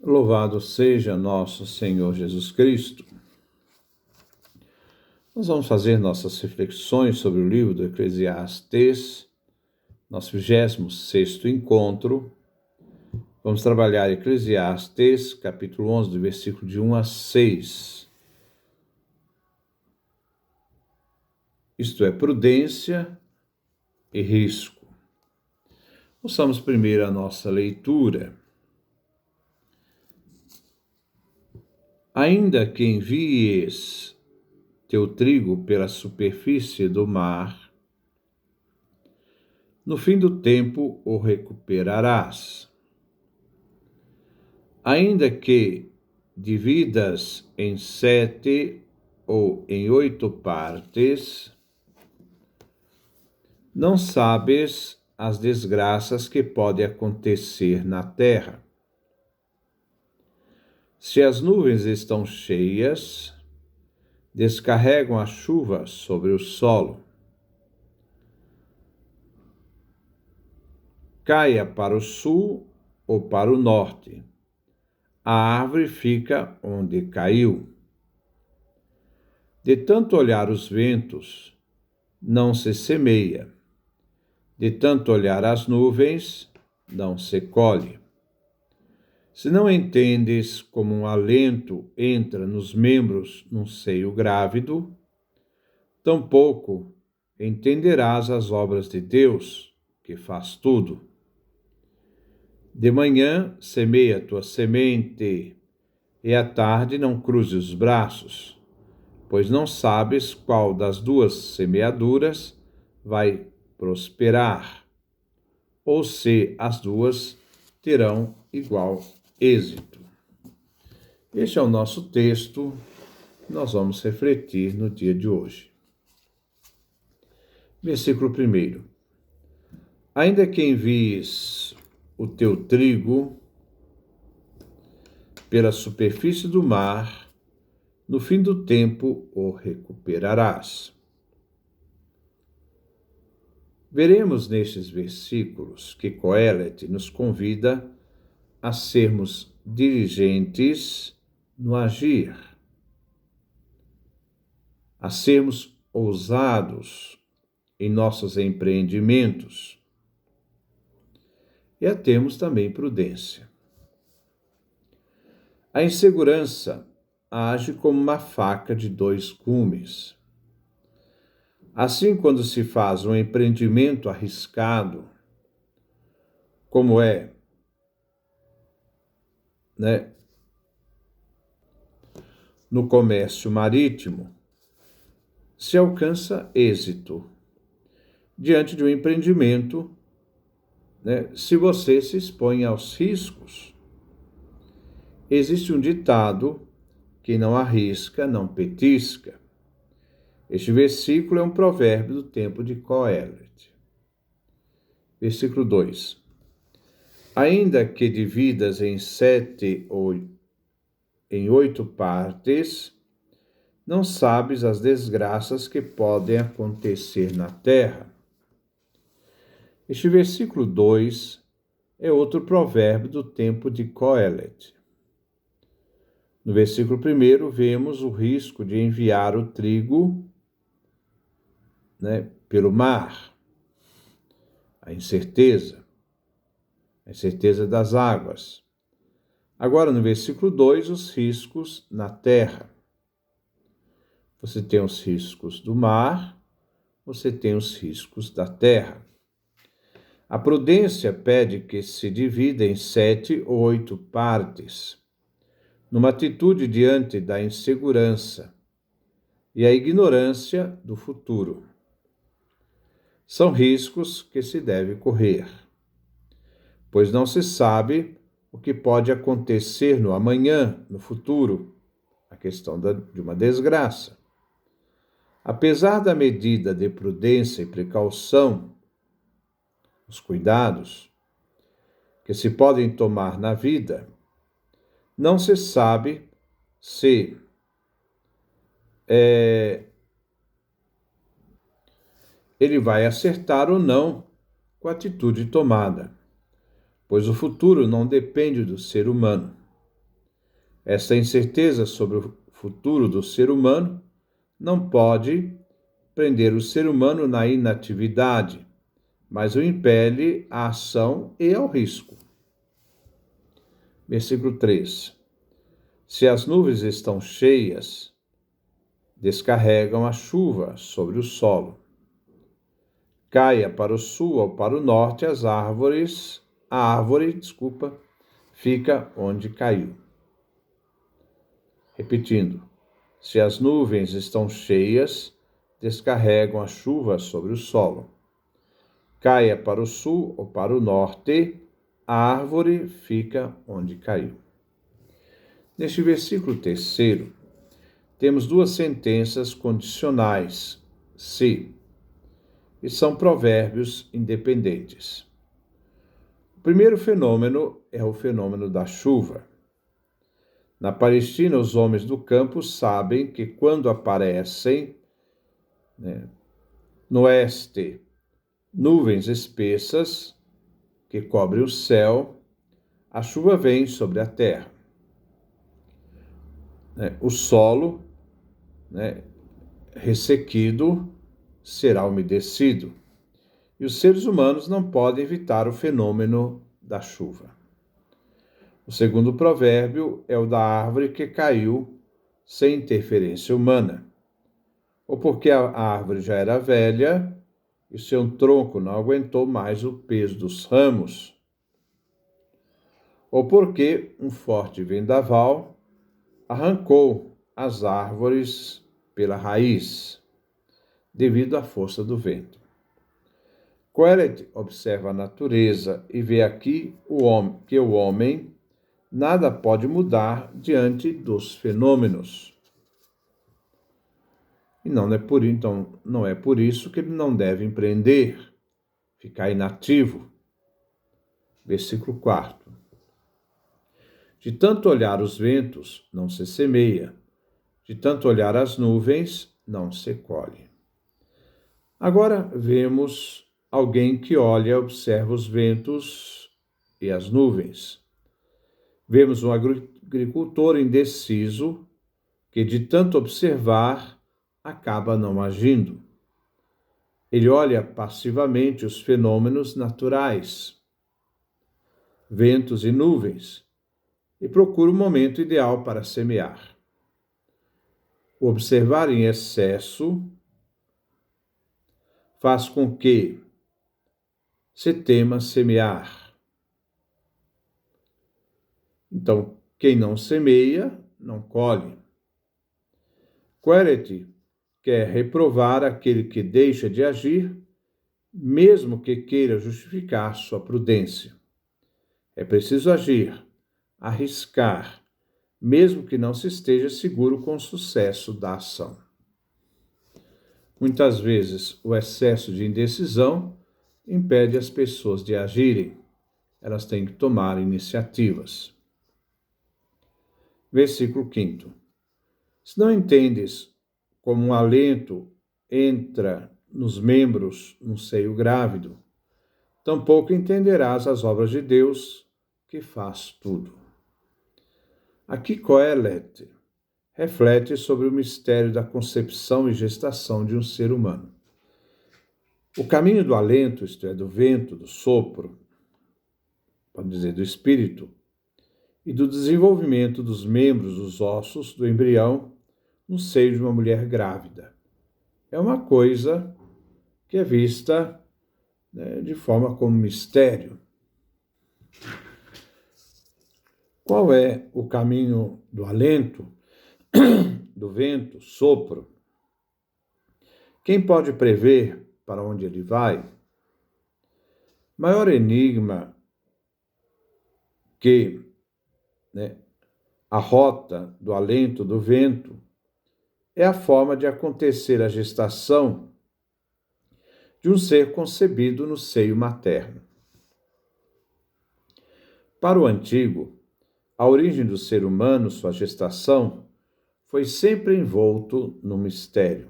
Louvado seja nosso Senhor Jesus Cristo. Nós vamos fazer nossas reflexões sobre o livro do Eclesiastes, nosso 26º encontro. Vamos trabalhar Eclesiastes, capítulo 11, do versículo de 1 a 6. Isto é, prudência e risco. Ouçamos primeiro a nossa leitura. Ainda que envies teu trigo pela superfície do mar, no fim do tempo o recuperarás. Ainda que dividas em 7 ou em 8 partes, não sabes as desgraças que podem acontecer na terra. Se as nuvens estão cheias, descarregam a chuva sobre o solo. Caia para o sul ou para o norte, a árvore fica onde caiu. De tanto olhar os ventos, não se semeia. De tanto olhar as nuvens, não se colhe. Se não entendes como um alento entra nos membros num seio grávido, tampouco entenderás as obras de Deus, que faz tudo. De manhã semeia tua semente, e à tarde não cruze os braços, pois não sabes qual das duas semeaduras vai prosperar, ou se as duas terão igual êxito. Este é o nosso texto que nós vamos refletir no dia de hoje. Versículo 1. Ainda que envies o teu trigo pela superfície do mar, no fim do tempo o recuperarás. Veremos nestes versículos que Coelete nos convida a sermos diligentes no agir, a sermos ousados em nossos empreendimentos e a termos também prudência. A insegurança age como uma faca de 2 gumes. Assim, quando se faz um empreendimento arriscado, como é, no comércio marítimo, se alcança êxito diante de um empreendimento, se você se expõe aos riscos. Existe um ditado: quem não arrisca, não petisca. Este versículo é um provérbio do tempo de Coelete. Versículo 2. Ainda que dividas em 7 ou em 8 partes, não sabes as desgraças que podem acontecer na terra. Este versículo 2 é outro provérbio do tempo de Coelete. No versículo 1, vemos o risco de enviar o trigo pelo mar, a incerteza das águas. Agora, no versículo 2, os riscos na terra. Você tem os riscos do mar, você tem os riscos da terra. A prudência pede que se divida em 7 ou 8 partes, numa atitude diante da insegurança e a ignorância do futuro. São riscos que se deve correr, pois não se sabe o que pode acontecer no amanhã, no futuro, a questão de uma desgraça. Apesar da medida de prudência e precaução, os cuidados que se podem tomar na vida, não se sabe se ele vai acertar ou não com a atitude tomada, pois o futuro não depende do ser humano. Esta incerteza sobre o futuro do ser humano não pode prender o ser humano na inatividade, mas o impele à ação e ao risco. Versículo 3. Se as nuvens estão cheias, descarregam a chuva sobre o solo. Caia para o sul ou para o norte a árvore, fica onde caiu. Repetindo, se as nuvens estão cheias, descarregam a chuva sobre o solo. Caia para o sul ou para o norte, a árvore fica onde caiu. Neste versículo 3, temos duas sentenças condicionais, se, e são provérbios independentes. O primeiro fenômeno é o fenômeno da chuva. Na Palestina, os homens do campo sabem que quando aparecem, no oeste, nuvens espessas que cobrem o céu, a chuva vem sobre a terra. O solo, ressequido, será umedecido. E os seres humanos não podem evitar o fenômeno da chuva. O segundo provérbio é o da árvore que caiu sem interferência humana, ou porque a árvore já era velha e seu tronco não aguentou mais o peso dos ramos, ou porque um forte vendaval arrancou as árvores pela raiz, devido à força do vento. Queret observa a natureza e vê aqui que o homem nada pode mudar diante dos fenômenos. E não é por isso que ele não deve empreender, ficar inativo. Versículo 4. De tanto olhar os ventos, não se semeia. De tanto olhar as nuvens, não se colhe. Agora vemos alguém que olha, observa os ventos e as nuvens. Vemos um agricultor indeciso que, de tanto observar, acaba não agindo. Ele olha passivamente os fenômenos naturais, ventos e nuvens, e procura o momento ideal para semear. O observar em excesso faz com que se tema semear. Então, quem não semeia, não colhe. Queret quer reprovar aquele que deixa de agir, mesmo que queira justificar sua prudência. É preciso agir, arriscar, mesmo que não se esteja seguro com o sucesso da ação. Muitas vezes, o excesso de indecisão impede as pessoas de agirem. Elas têm que tomar iniciativas. Versículo 5. Se não entendes como um alento entra nos membros num seio grávido, tampouco entenderás as obras de Deus, que faz tudo. Aqui Queret reflete sobre o mistério da concepção e gestação de um ser humano. O caminho do alento, isto é, do vento, do sopro, pode dizer do espírito, e do desenvolvimento dos membros, dos ossos, do embrião, no seio de uma mulher grávida. É uma coisa que é vista de forma como mistério. Qual é o caminho do alento, do vento, sopro? Quem pode prever para onde ele vai? Maior enigma que a rota do alento do vento é a forma de acontecer a gestação de um ser concebido no seio materno. Para o antigo, a origem do ser humano, sua gestação, foi sempre envolto no mistério.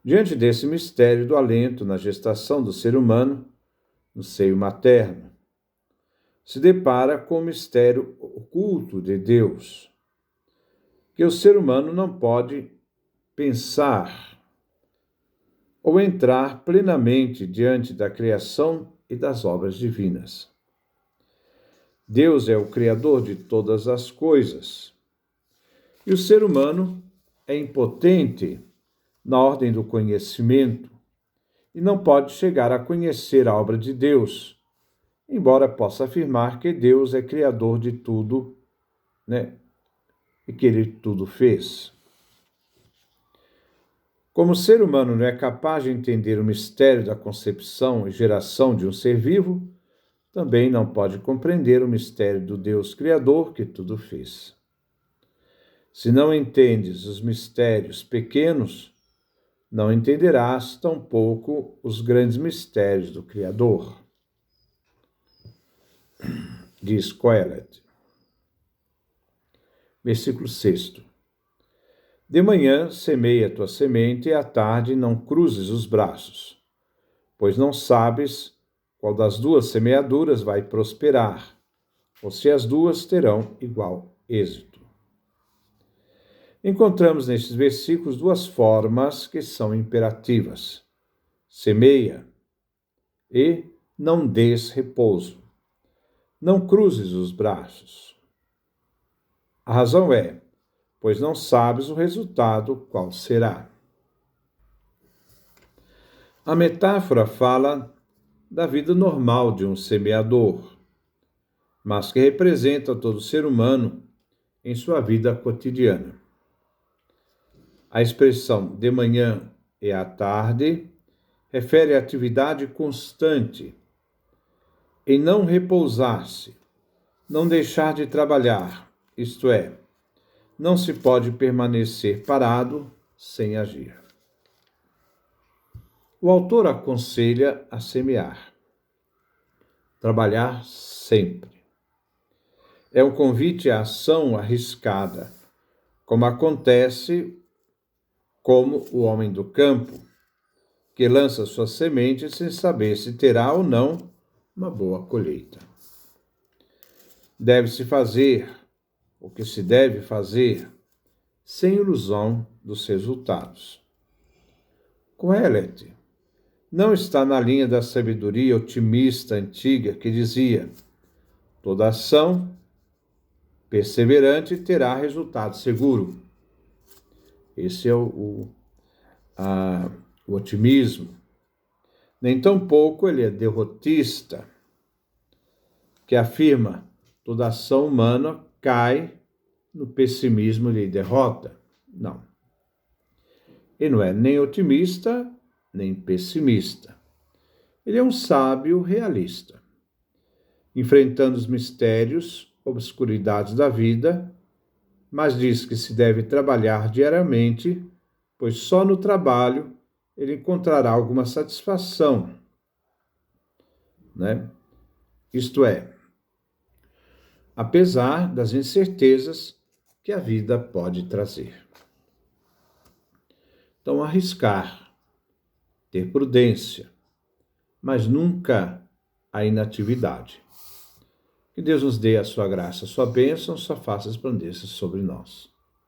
Diante desse mistério do alento na gestação do ser humano, no seio materno, se depara com o mistério oculto de Deus, que o ser humano não pode pensar ou entrar plenamente diante da criação e das obras divinas. Deus é o Criador de todas as coisas, e o ser humano é impotente na ordem do conhecimento e não pode chegar a conhecer a obra de Deus, embora possa afirmar que Deus é Criador de tudo, né? E que Ele tudo fez. Como o ser humano não é capaz de entender o mistério da concepção e geração de um ser vivo, também não pode compreender o mistério do Deus Criador que tudo fez. Se não entendes os mistérios pequenos, não entenderás tampouco os grandes mistérios do Criador. Diz Coelet. Versículo 6. De manhã semeia tua semente e à tarde não cruzes os braços, pois não sabes qual das duas semeaduras vai prosperar, ou se as duas terão igual êxito. Encontramos nestes versículos duas formas que são imperativas: semeia e não des repouso. Não cruzes os braços. A razão é, pois não sabes o resultado qual será. A metáfora fala da vida normal de um semeador, mas que representa todo ser humano em sua vida cotidiana. A expressão de manhã e à tarde refere à atividade constante, em não repousar-se, não deixar de trabalhar, isto é, não se pode permanecer parado sem agir. O autor aconselha a semear, trabalhar sempre. É um convite à ação arriscada, como acontece como o homem do campo, que lança sua semente sem saber se terá ou não uma boa colheita. Deve-se fazer o que se deve fazer, sem ilusão dos resultados. Coelet não está na linha da sabedoria otimista antiga que dizia: toda ação perseverante terá resultado seguro. Esse é o otimismo. Nem tampouco ele é derrotista, que afirma toda ação humana cai no pessimismo e derrota. Não. Ele não é nem otimista, nem pessimista. Ele é um sábio realista, enfrentando os mistérios, obscuridades da vida, mas diz que se deve trabalhar diariamente, pois só no trabalho ele encontrará alguma satisfação, né? Isto é, apesar das incertezas que a vida pode trazer. Então, arriscar, ter prudência, mas nunca a inatividade. Que Deus nos dê a sua graça, a sua bênção, sua face resplandeça sobre nós.